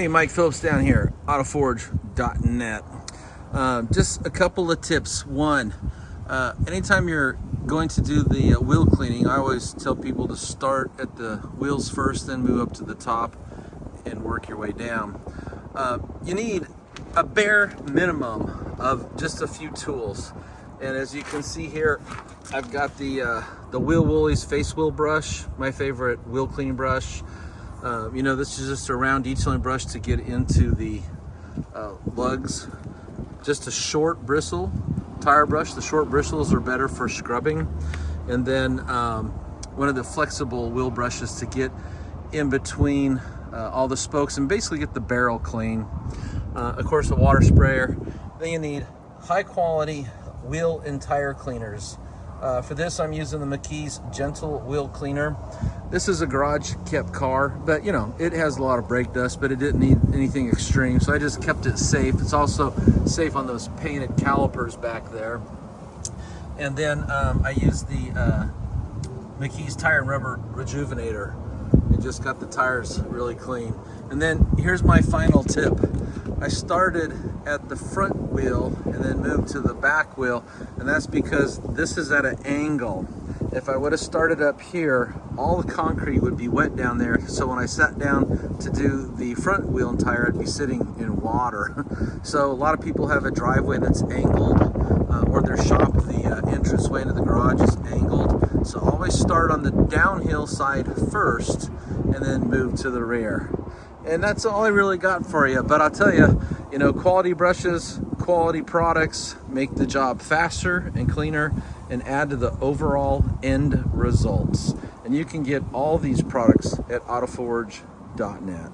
Hey, Mike Phillips down here, Autoforge.net. Just a couple of tips. One, anytime you're going to do the wheel cleaning, I always tell people to start at the wheels first, then move up to the top and work your way down. You need a bare minimum of just a few tools. And as you can see here, I've got the Woolies face wheel brush, my favorite wheel cleaning brush. You know, this is just a round detailing brush to get into the lugs. Just a short bristle tire brush. The short bristles are better for scrubbing. And then one of the flexible wheel brushes to get in between all the spokes and basically get the barrel clean. Of course, a water sprayer. Then you need high quality wheel and tire cleaners. For this, I'm using the McKees Gentle Wheel Cleaner. This is a garage kept car, but you know, it has a lot of brake dust, but it didn't need anything extreme, so I just kept it safe. It's also safe on those painted calipers back there. And then I used the McKees Tire and Rubber Rejuvenator. It just got the tires really clean. And then here's my final tip. I started at the front wheel and then moved to the back wheel, and that's because this is at an angle. If I would have started up here, all the concrete would be wet down there, so when I sat down to do the front wheel and tire, I'd be sitting in water. So a lot of people have a driveway that's angled, or their shop, the entranceway into the garage is angled. So always start on the downhill side first and then move to the rear. And that's all I really got for you. But I'll tell you, you know, quality brushes, quality products make the job faster and cleaner and add to the overall end results. And you can get all these products at Autoforge.net.